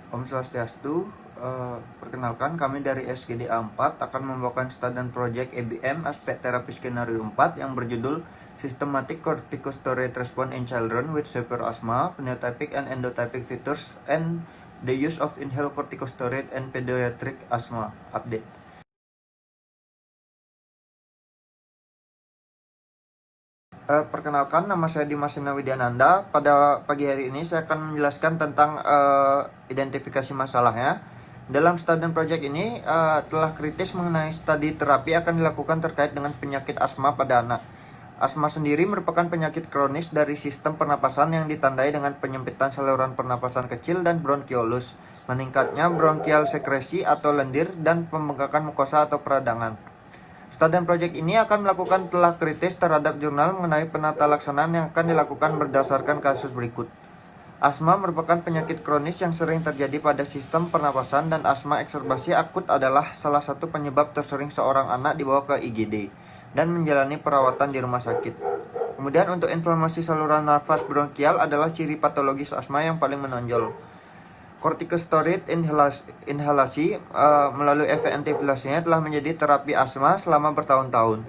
Om Swastiastu, perkenalkan kami dari SGD A4 akan membawakan study project EBM aspek terapi skenario 4 yang berjudul Systematic Corticosteroid Response in Children with Severe Asthma, Phenotypic and Endotypic Features, and the Use of Inhaled Corticosteroid and Pediatric Asthma Update. Perkenalkan, nama saya Dimas Sina Widiananda. Pada pagi hari ini saya akan menjelaskan tentang identifikasi masalahnya. Dalam studi project ini telah kritis mengenai studi terapi akan dilakukan terkait dengan penyakit asma pada anak. Asma sendiri merupakan penyakit kronis dari sistem pernapasan yang ditandai dengan penyempitan saluran pernapasan kecil dan bronkiolus, meningkatnya bronkial sekresi atau lendir, dan pembengkakan mukosa atau peradangan. Studi project ini akan melakukan telah kritis terhadap jurnal mengenai penata laksanaan yang akan dilakukan berdasarkan kasus berikut. Asma merupakan penyakit kronis yang sering terjadi pada sistem pernapasan, dan asma ekserbasi akut adalah salah satu penyebab tersering seorang anak dibawa ke IGD dan menjalani perawatan di rumah sakit. Kemudian untuk inflamasi saluran nafas bronkial adalah ciri patologis asma yang paling menonjol. Corticosteroid inhalasi melalui efek antifilasinya telah menjadi terapi asma selama bertahun-tahun.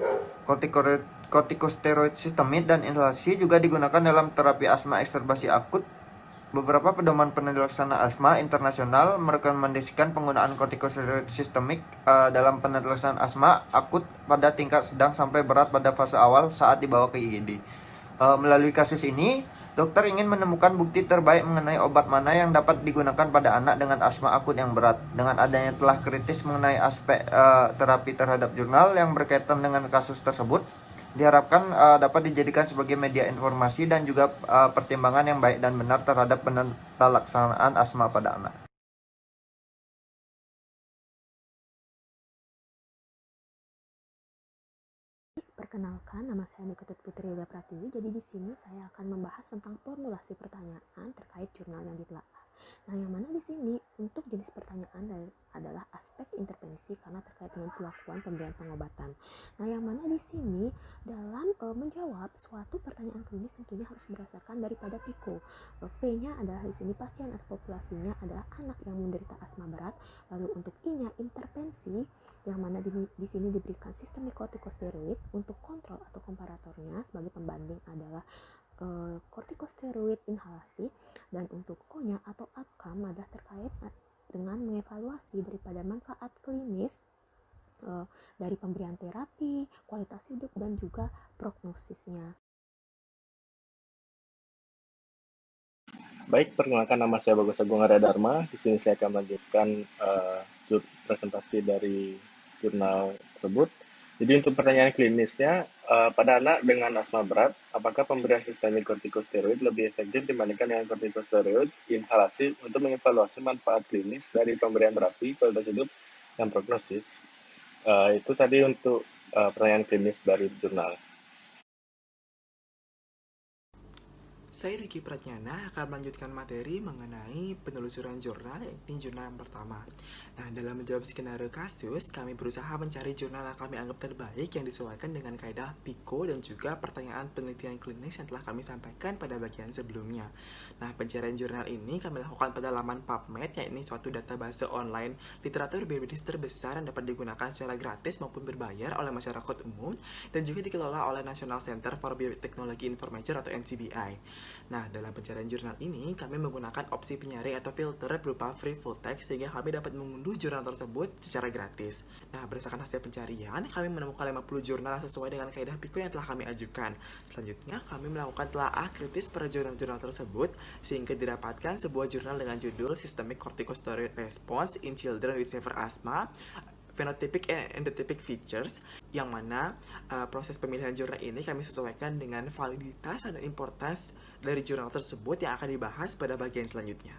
Corticosteroid sistemik dan inhalasi juga digunakan dalam terapi asma ekserbasi akut. Beberapa pedoman penelaksana asma internasional merekomendasikan penggunaan corticosteroid sistemik dalam penelaksanaan asma akut pada tingkat sedang sampai berat pada fase awal saat dibawa ke IGD. Melalui kasus ini, dokter ingin menemukan bukti terbaik mengenai obat mana yang dapat digunakan pada anak dengan asma akut yang berat. Dengan adanya telah kritis mengenai aspek terapi terhadap jurnal yang berkaitan dengan kasus tersebut, diharapkan dapat dijadikan sebagai media informasi dan juga pertimbangan yang baik dan benar terhadap penelaksanaan asma pada anak. Perkenalkan, nama saya Niketut Putri Yuda Pratiwi. Jadi di sini saya akan membahas tentang formulasi pertanyaan terkait jurnal yang ditelaah. Nah, yang mana di sini untuk jenis pertanyaan adalah aspek intervensi karena terkait dengan pelakuan pemberian pengobatan. Nah, yang mana di sini dalam menjawab suatu pertanyaan klinis tentunya harus berdasarkan daripada PICO. P-nya adalah di sini pasien atau populasinya adalah anak yang menderita asma berat. Lalu untuk I-nya intervensi, yang mana di sini diberikan sistemik kortikosteroid. Untuk kontrol atau komparatornya sebagai pembanding adalah kortikosteroid inhalasi, dan untuk O-nya atau outcome adalah terkait dengan mengevaluasi daripada manfaat klinis dari pemberian terapi, kualitas hidup, dan juga prognosisnya. Baik, perkenalkan nama saya Bagus Agung Arya Dharma. Di sini saya akan melanjutkan presentasi dari jurnal tersebut. Jadi untuk pertanyaan klinisnya, pada anak dengan asma berat, apakah pemberian sistemik kortikosteroid lebih efektif dibandingkan dengan kortikosteroid inhalasi untuk mengevaluasi manfaat klinis dari pemberian terapi, kualitas hidup, dan prognosis? Itu tadi untuk pertanyaan klinis dari jurnal. Saya Riki Pratnyana akan melanjutkan materi mengenai penelusuran jurnal, ini jurnal yang pertama. Nah, dalam menjawab skenario kasus, kami berusaha mencari jurnal yang kami anggap terbaik yang disesuaikan dengan kaidah PICO dan juga pertanyaan penelitian klinis yang telah kami sampaikan pada bagian sebelumnya. Nah, pencarian jurnal ini kami lakukan pada laman PubMed, yakni suatu database online literatur biomedis terbesar yang dapat digunakan secara gratis maupun berbayar oleh masyarakat umum dan juga dikelola oleh National Center for Biotechnology Information atau NCBI. Nah, dalam pencarian jurnal ini, kami menggunakan opsi penyaring atau filter berupa free full text sehingga kami dapat mengunduh jurnal tersebut secara gratis. Nah, berdasarkan hasil pencarian, kami menemukan 50 jurnal yang sesuai dengan kaidah PICO yang telah kami ajukan. Selanjutnya, kami melakukan telaah kritis pada jurnal-jurnal tersebut sehingga didapatkan sebuah jurnal dengan judul Systemic Corticosteroid Response in Children with Severe Asthma, Phenotypic and Endotypic Features, yang mana proses pemilihan jurnal ini kami sesuaikan dengan validitas dan importance dari jurnal tersebut yang akan dibahas pada bagian selanjutnya.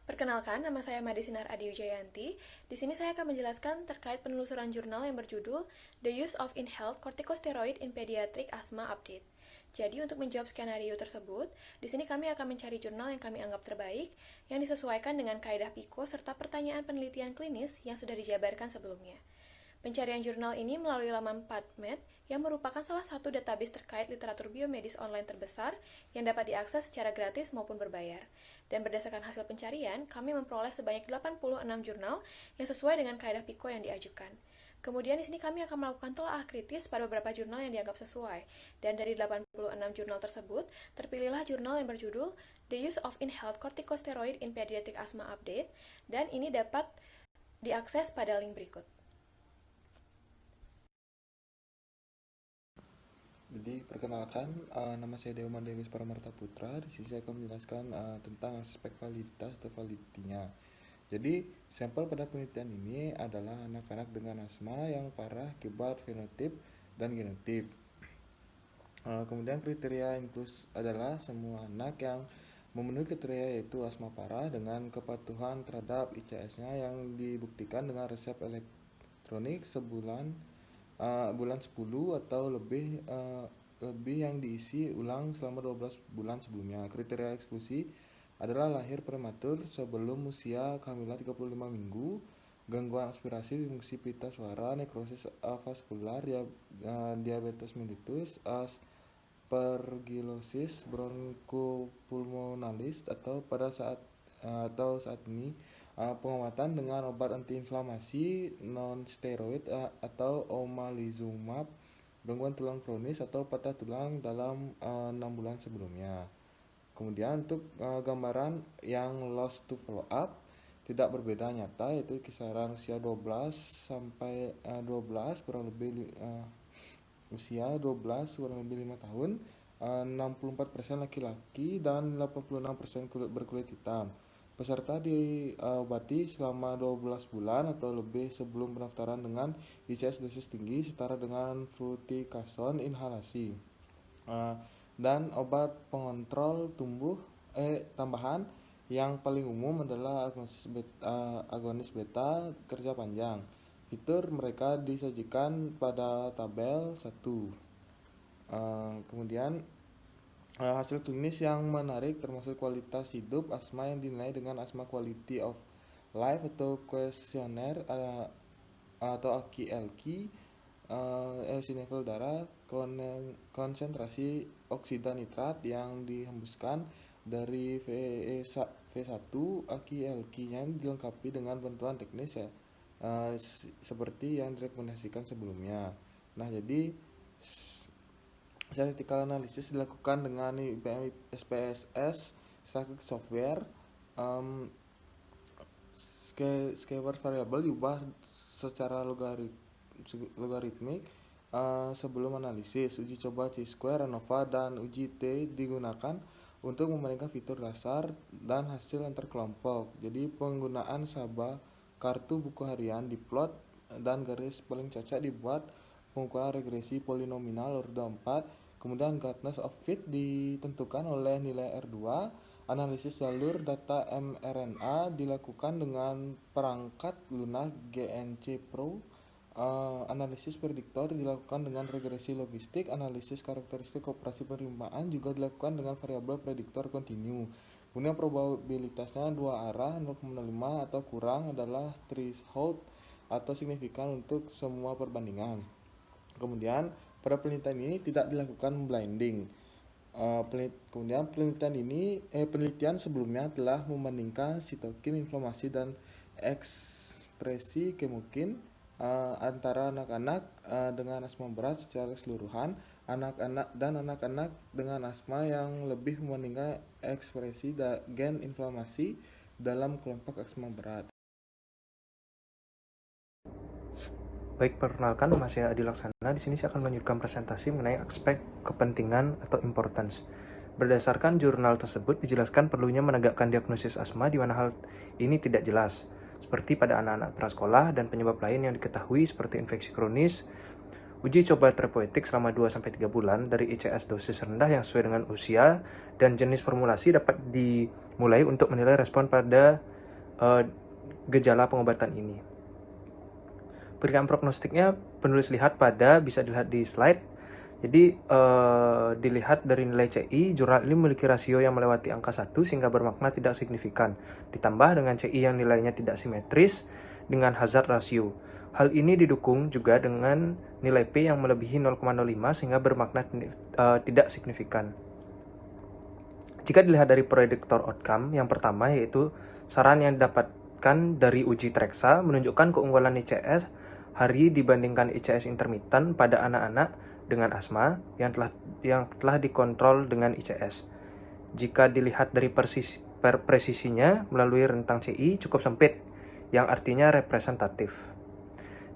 Perkenalkan, nama saya Made Sinar Adi Wijayanti. Di sini saya akan menjelaskan terkait penelusuran jurnal yang berjudul The Use of Inhaled Corticosteroid in Pediatric Asthma Update. Jadi untuk menjawab skenario tersebut, di sini kami akan mencari jurnal yang kami anggap terbaik, yang disesuaikan dengan kaidah PICO serta pertanyaan penelitian klinis yang sudah dijabarkan sebelumnya. Pencarian jurnal ini melalui laman PubMed, yang merupakan salah satu database terkait literatur biomedis online terbesar yang dapat diakses secara gratis maupun berbayar. Dan berdasarkan hasil pencarian, kami memperoleh sebanyak 86 jurnal yang sesuai dengan kaedah PICO yang diajukan. Kemudian di sini kami akan melakukan telaah kritis pada beberapa jurnal yang dianggap sesuai. Dan dari 86 jurnal tersebut, terpilihlah jurnal yang berjudul The Use of Inhaled Corticosteroid in Pediatric Asthma Update, dan ini dapat diakses pada link berikut. Jadi perkenalkan, nama saya Deoman Demis Paramarta Putra. Di sini saya akan menjelaskan tentang aspek validitas atau validitinya. Jadi sampel pada penelitian ini adalah anak-anak dengan asma yang parah akibat fenotip dan genotip. Kemudian kriteria inklus adalah semua anak yang memenuhi kriteria yaitu asma parah dengan kepatuhan terhadap ICS-nya yang dibuktikan dengan resep elektronik bulan 10 atau lebih yang diisi ulang selama 12 bulan sebelumnya. Kriteria eksklusi adalah lahir prematur sebelum usia kehamilan 35 minggu, gangguan aspirasi, fungsi pita suara, nekrosis vaskular, diabetes mellitus, aspergillosis bronchopulmonalis atau saat ini pengobatan dengan obat antiinflamasi non-steroid atau omalizumab, gangguan tulang kronis atau patah tulang dalam 6 bulan sebelumnya. Kemudian untuk gambaran yang lost to follow up tidak berbeda nyata, yaitu kisaran usia 12 sampai 12 kurang lebih usia 12 kurang lebih 5 tahun, 64% laki-laki dan 86% berkulit hitam. Peserta diobati selama 12 bulan atau lebih sebelum pendaftaran dengan ICS dosis tinggi setara dengan fluticasone inhalasi. Dan obat pengontrol tambahan yang paling umum adalah agonis beta kerja panjang. Fitur mereka disajikan pada tabel 1. Kemudian hasil klinis yang menarik termasuk kualitas hidup asma yang dinilai dengan Asthma Quality of Life atau kuesioner atau AQLQ, eosinophil darah, konsentrasi oksida nitrat yang dihembuskan dari V1 AQLQ-nya dilengkapi dengan bantuan teknis seperti yang direkomendasikan sebelumnya. Nah, jadi statistical analysis dilakukan dengan IBM SPSS Statistics Software. Scalar variabel diubah secara logaritmik sebelum analisis. Uji coba chi-square, ANOVA, dan uji T digunakan untuk membandingkan fitur dasar dan hasil antar kelompok. Jadi penggunaan kartu buku harian diplot dan garis paling cocok dibuat. Pengukuran regresi polinomial order 4, kemudian guidance of fit ditentukan oleh nilai R2, analisis jalur data mRNA dilakukan dengan perangkat Luna GNC Pro, analisis prediktor dilakukan dengan regresi logistik, analisis karakteristik operasi penerimaan juga dilakukan dengan variabel prediktor kontinu. Kemudian probabilitasnya 2 arah 0,5 atau kurang adalah threshold atau signifikan untuk semua perbandingan. Kemudian pada penelitian ini tidak dilakukan blinding. Kemudian penelitian sebelumnya telah membandingkan sitokin, inflamasi, dan ekspresi kemokin antara anak-anak dengan asma berat secara keseluruhan, anak-anak dengan asma yang lebih membandingkan ekspresi gen inflamasi dalam kelompok asma berat. Baik, perkenalkan, nama saya Adi Laksana. Di sini saya akan melanjutkan presentasi mengenai aspek kepentingan atau importance. Berdasarkan jurnal tersebut dijelaskan perlunya menegakkan diagnosis asma di mana hal ini tidak jelas, seperti pada anak-anak prasekolah dan penyebab lain yang diketahui seperti infeksi kronis. Uji coba terapeutik selama 2-3 bulan dari ICS dosis rendah yang sesuai dengan usia dan jenis formulasi dapat dimulai untuk menilai respon pada gejala pengobatan ini. Berikan prognostiknya penulis bisa dilihat di slide. Jadi dilihat dari nilai CI, jurnal ini memiliki rasio yang melewati angka 1 sehingga bermakna tidak signifikan. Ditambah dengan CI yang nilainya tidak simetris dengan hazard ratio. Hal ini didukung juga dengan nilai P yang melebihi 0,05 sehingga bermakna tidak signifikan. Jika dilihat dari predictor outcome, yang pertama yaitu saran yang didapatkan dari uji Trexa menunjukkan keunggulan ICS hari dibandingkan ICS intermittent pada anak-anak dengan asma yang telah dikontrol dengan ICS. Jika dilihat dari presisinya melalui rentang CI cukup sempit, yang artinya representatif.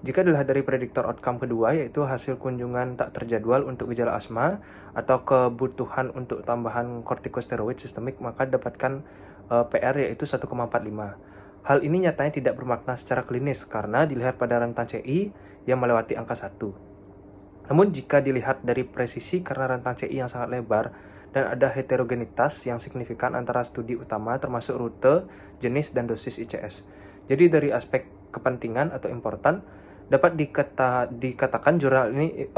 Jika dilihat dari prediktor outcome kedua, yaitu hasil kunjungan tak terjadwal untuk gejala asma atau kebutuhan untuk tambahan kortikosteroid sistemik, maka dapatkan PR yaitu 1,45. Hal ini nyatanya tidak bermakna secara klinis karena dilihat pada rentang CI yang melewati angka 1. Namun jika dilihat dari presisi karena rentang CI yang sangat lebar dan ada heterogenitas yang signifikan antara studi utama termasuk rute, jenis, dan dosis ICS. Jadi dari aspek kepentingan atau important, dapat dikatakan jurnal ini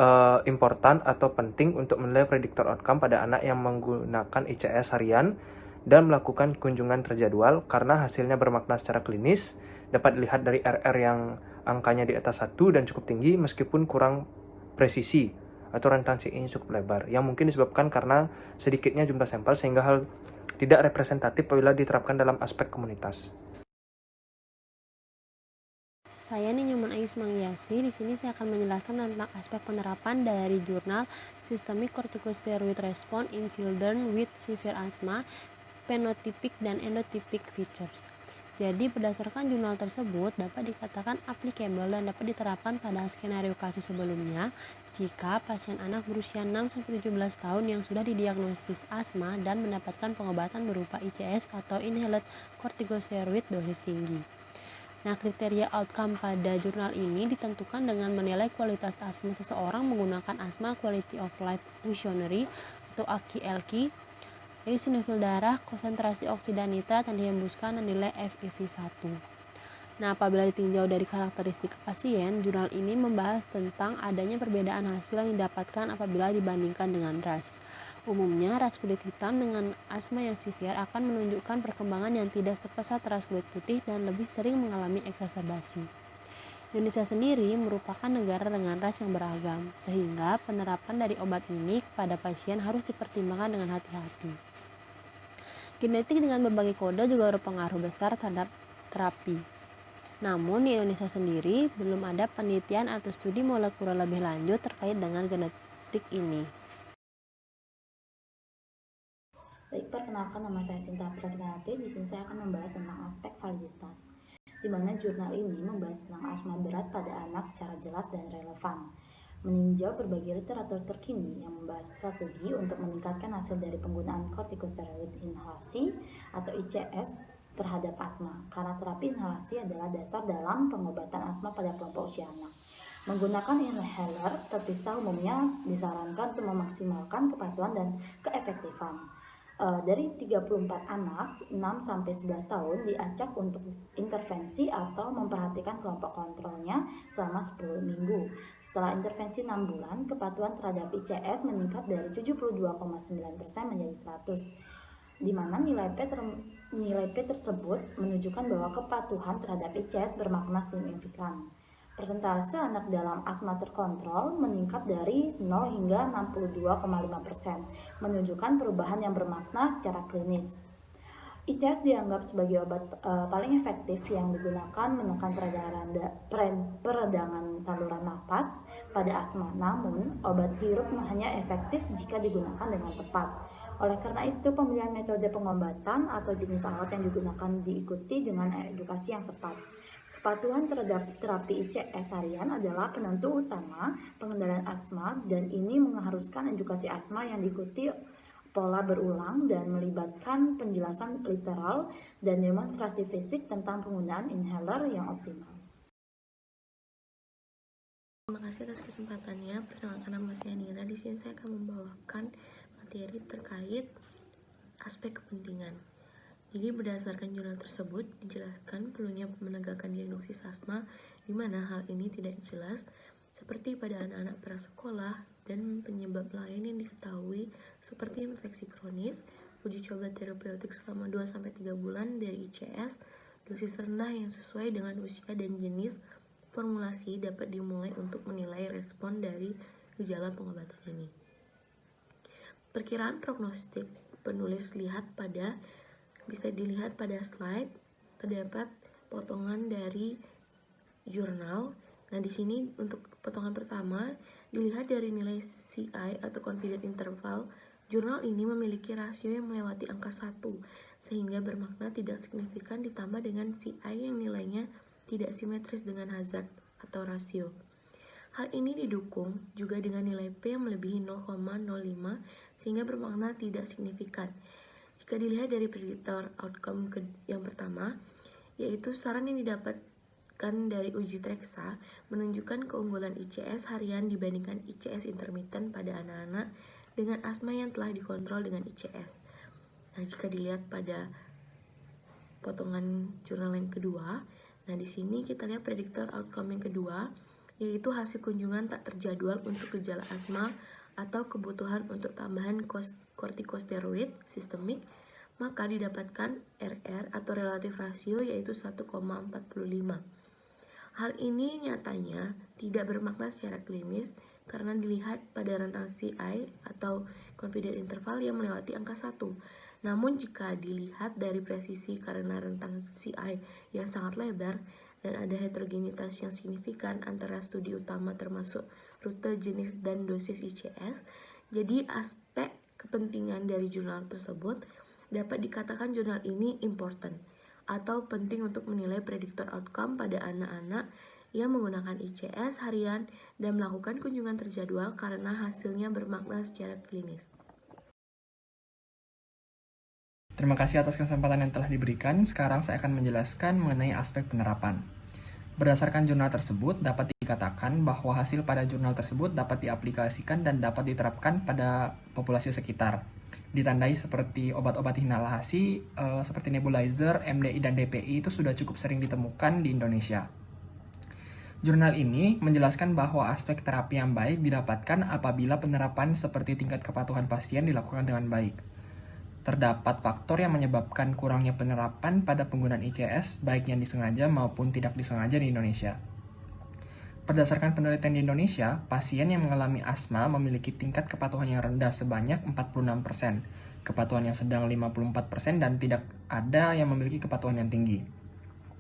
important atau penting untuk menilai prediktor outcome pada anak yang menggunakan ICS harian dan melakukan kunjungan terjadwal karena hasilnya bermakna secara klinis. Dapat dilihat dari RR yang angkanya di atas 1 dan cukup tinggi meskipun kurang presisi atau rentang CI-nya cukup lebar, yang mungkin disebabkan karena sedikitnya jumlah sampel sehingga hal tidak representatif apabila diterapkan dalam aspek komunitas. Saya Nyoman Ayu Sumangyasi. Di sini saya akan menjelaskan tentang aspek penerapan dari jurnal Systemic Corticosteroid Response in Children with Severe Asthma, Phenotypic dan Endotypic Features. Jadi berdasarkan jurnal tersebut dapat dikatakan applicable dan dapat diterapkan pada skenario kasus sebelumnya jika pasien anak berusia 6-17 tahun yang sudah didiagnosis asma dan mendapatkan pengobatan berupa ICS atau inhaled corticosteroid dosis tinggi. Nah, kriteria outcome pada jurnal ini ditentukan dengan menilai kualitas asma seseorang menggunakan Asthma Quality of Life Questionnaire atau AQLQ, eosinofil darah, konsentrasi oksida nitrat yang dihembuskan, dan nilai FEV1. Nah, apabila ditinjau dari karakteristik pasien, jurnal ini membahas tentang adanya perbedaan hasil yang didapatkan apabila dibandingkan dengan ras. Umumnya, ras kulit hitam dengan asma yang severe akan menunjukkan perkembangan yang tidak sepesat ras kulit putih dan lebih sering mengalami eksaserbasi. Indonesia sendiri merupakan negara dengan ras yang beragam, sehingga penerapan dari obat ini kepada pasien harus dipertimbangkan dengan hati-hati. Genetik dengan berbagai kode juga berpengaruh besar terhadap terapi. Namun di Indonesia sendiri belum ada penelitian atau studi molekuler lebih lanjut terkait dengan genetik ini. Baik, perkenalkan, nama saya Sinta Pragnaati. Di sini saya akan membahas tentang aspek validitas, di mana jurnal ini membahas tentang asma berat pada anak secara jelas dan relevan, meninjau berbagai literatur terkini yang membahas strategi untuk meningkatkan hasil dari penggunaan kortikosteroid inhalasi atau ICS terhadap asma, karena terapi inhalasi adalah dasar dalam pengobatan asma pada kelompok usia anak. Menggunakan inhaler terpisah umumnya disarankan untuk memaksimalkan kepatuhan dan keefektifan. Dari 34 anak 6-11 tahun diacak untuk intervensi atau memperhatikan kelompok kontrolnya selama 10 minggu. Setelah intervensi 6 bulan, kepatuhan terhadap ICS meningkat dari 72,9% menjadi 100, di mana nilai P tersebut menunjukkan bahwa kepatuhan terhadap ICS bermakna signifikan. Persentase anak dalam asma terkontrol meningkat dari 0 hingga 62,5%, menunjukkan perubahan yang bermakna secara klinis. ICS dianggap sebagai obat paling efektif yang digunakan menekan peradangan saluran napas pada asma. Namun, obat hirup hanya efektif jika digunakan dengan tepat. Oleh karena itu, pemilihan metode pengobatan atau jenis alat yang digunakan diikuti dengan edukasi yang tepat. Kepatuhan terhadap terapi ICS harian adalah penentu utama pengendalian asma, dan ini mengharuskan edukasi asma yang diikuti pola berulang dan melibatkan penjelasan literal dan demonstrasi fisik tentang penggunaan inhaler yang optimal. Terima kasih atas kesempatannya. Perkenalkan, nama saya Nira. Di sini saya akan membawakan materi terkait aspek kepentingan. Jadi berdasarkan jurnal tersebut dijelaskan perlunya menegakkan diagnosis asma, di mana hal ini tidak jelas seperti pada anak-anak prasekolah, dan penyebab lain yang diketahui seperti infeksi kronis, uji coba terapeutik selama 2-3 bulan dari ICS, dosis rendah yang sesuai dengan usia dan jenis formulasi dapat dimulai untuk menilai respon dari gejala pengobatan ini. Perkiraan prognostik penulis bisa dilihat pada slide. Terdapat potongan dari jurnal. Nah, di sini untuk potongan pertama dilihat dari nilai CI atau confidence interval. Jurnal ini memiliki rasio yang melewati angka 1, sehingga bermakna tidak signifikan ditambah dengan CI yang nilainya tidak simetris dengan hazard atau rasio. Hal ini didukung juga dengan nilai P yang melebihi 0,05 sehingga bermakna tidak signifikan. Jika dilihat dari predictor outcome yang pertama, yaitu saran yang didapatkan dari uji Trexa menunjukkan keunggulan ICS harian dibandingkan ICS intermittent pada anak-anak dengan asma yang telah dikontrol dengan ICS. Nah, jika dilihat pada potongan jurnal yang kedua, nah di sini kita lihat predictor outcome yang kedua, yaitu hasil kunjungan tak terjadwal untuk gejala asma atau kebutuhan untuk tambahan kortikosteroid sistemik, maka didapatkan RR atau relatif rasio yaitu 1,45. Hal ini nyatanya tidak bermakna secara klinis karena dilihat pada rentang CI atau confidence interval yang melewati angka 1. Namun jika dilihat dari presisi karena rentang CI yang sangat lebar dan ada heterogenitas yang signifikan antara studi utama termasuk rute, jenis, dan dosis ICS, jadi aspek kepentingan dari jurnal tersebut dapat dikatakan jurnal ini important atau penting untuk menilai prediktor outcome pada anak-anak yang menggunakan ICS harian dan melakukan kunjungan terjadwal karena hasilnya bermakna secara klinis. Terima kasih atas kesempatan yang telah diberikan. Sekarang saya akan menjelaskan mengenai aspek penerapan. Berdasarkan jurnal tersebut, dapat dikatakan bahwa hasil pada jurnal tersebut dapat diaplikasikan dan dapat diterapkan pada populasi sekitar. Ditandai seperti obat-obat inhalasi, seperti nebulizer, MDI, dan DPI itu sudah cukup sering ditemukan di Indonesia. Jurnal ini menjelaskan bahwa aspek terapi yang baik didapatkan apabila penerapan seperti tingkat kepatuhan pasien dilakukan dengan baik. Terdapat faktor yang menyebabkan kurangnya penerapan pada penggunaan ICS, baik yang disengaja maupun tidak disengaja di Indonesia. Berdasarkan penelitian di Indonesia, pasien yang mengalami asma memiliki tingkat kepatuhan yang rendah sebanyak 46%, kepatuhan yang sedang 54%, dan tidak ada yang memiliki kepatuhan yang tinggi.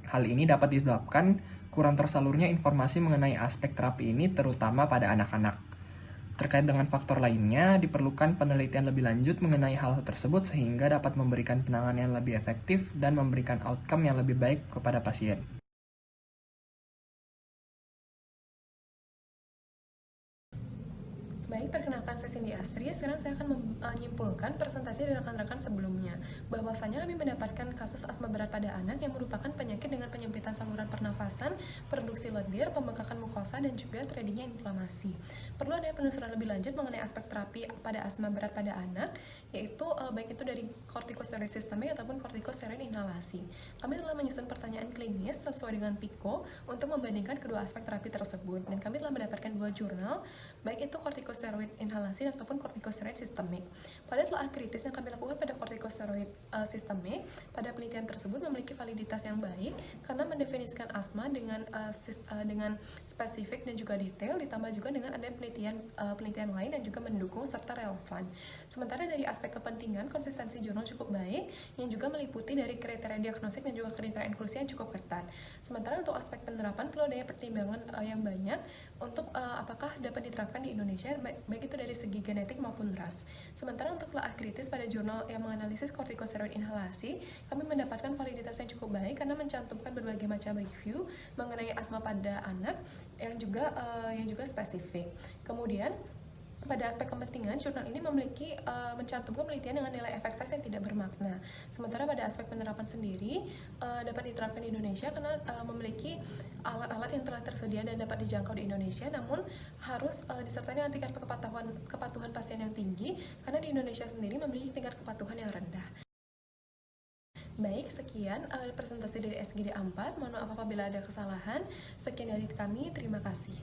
Hal ini dapat disebabkan kurang tersalurnya informasi mengenai aspek terapi ini terutama pada anak-anak. Terkait dengan faktor lainnya, diperlukan penelitian lebih lanjut mengenai hal tersebut sehingga dapat memberikan penanganan yang lebih efektif dan memberikan outcome yang lebih baik kepada pasien. Baik, perkenalkan saya Cindy Astri. Sekarang saya akan menyimpulkan presentasi dari rekan-rekan sebelumnya. Bahwasanya kami mendapatkan kasus asma berat pada anak yang merupakan penyakit dengan penyempitan saluran pernafasan, produksi lendir, pembengkakan mukosa, dan juga terjadinya inflamasi. Perlu ada penelusuran lebih lanjut mengenai aspek terapi pada asma berat pada anak, yaitu baik itu dari kortikosteroid sistemik ataupun kortikosteroid inhalasi. Kami telah menyusun pertanyaan klinis sesuai dengan PICO untuk membandingkan kedua aspek terapi tersebut, dan kami telah mendapatkan dua jurnal, baik itu kortikosteroid inhalasi ataupun kortikosteroid sistemik. Pada telaah kritis yang kami lakukan pada kortikosteroid sistemik, pada penelitian tersebut memiliki validitas yang baik karena mendefinisikan asma dengan spesifik dan juga detail, ditambah juga dengan ada penelitian lain yang juga mendukung serta relevan. Sementara dari aspek kepentingan, konsistensi jurnal cukup baik yang juga meliputi dari kriteria diagnostik dan juga kriteria inklusi yang cukup ketat. Sementara untuk aspek penerapan perlu adanya pertimbangan yang banyak untuk apakah dapat diterapkan di Indonesia, baik itu dari segi genetik maupun ras. Sementara untuk telaah kritis pada jurnal yang menganalisis kortikosteroid inhalasi, kami mendapatkan validitas yang cukup baik karena mencantumkan berbagai macam review mengenai asma pada anak yang juga spesifik. Kemudian pada aspek kepentingan, jurnal ini mencantumkan penelitian dengan nilai efek size yang tidak bermakna. Sementara pada aspek penerapan sendiri dapat diterapkan di Indonesia karena memiliki alat-alat yang telah tersedia dan dapat dijangkau di Indonesia, namun harus disertai dengan tingkat kepatuhan pasien yang tinggi karena di Indonesia sendiri memiliki tingkat kepatuhan yang rendah. Baik, sekian presentasi dari SGD 4. Mohon maaf apabila ada kesalahan. Sekian dari kami, terima kasih.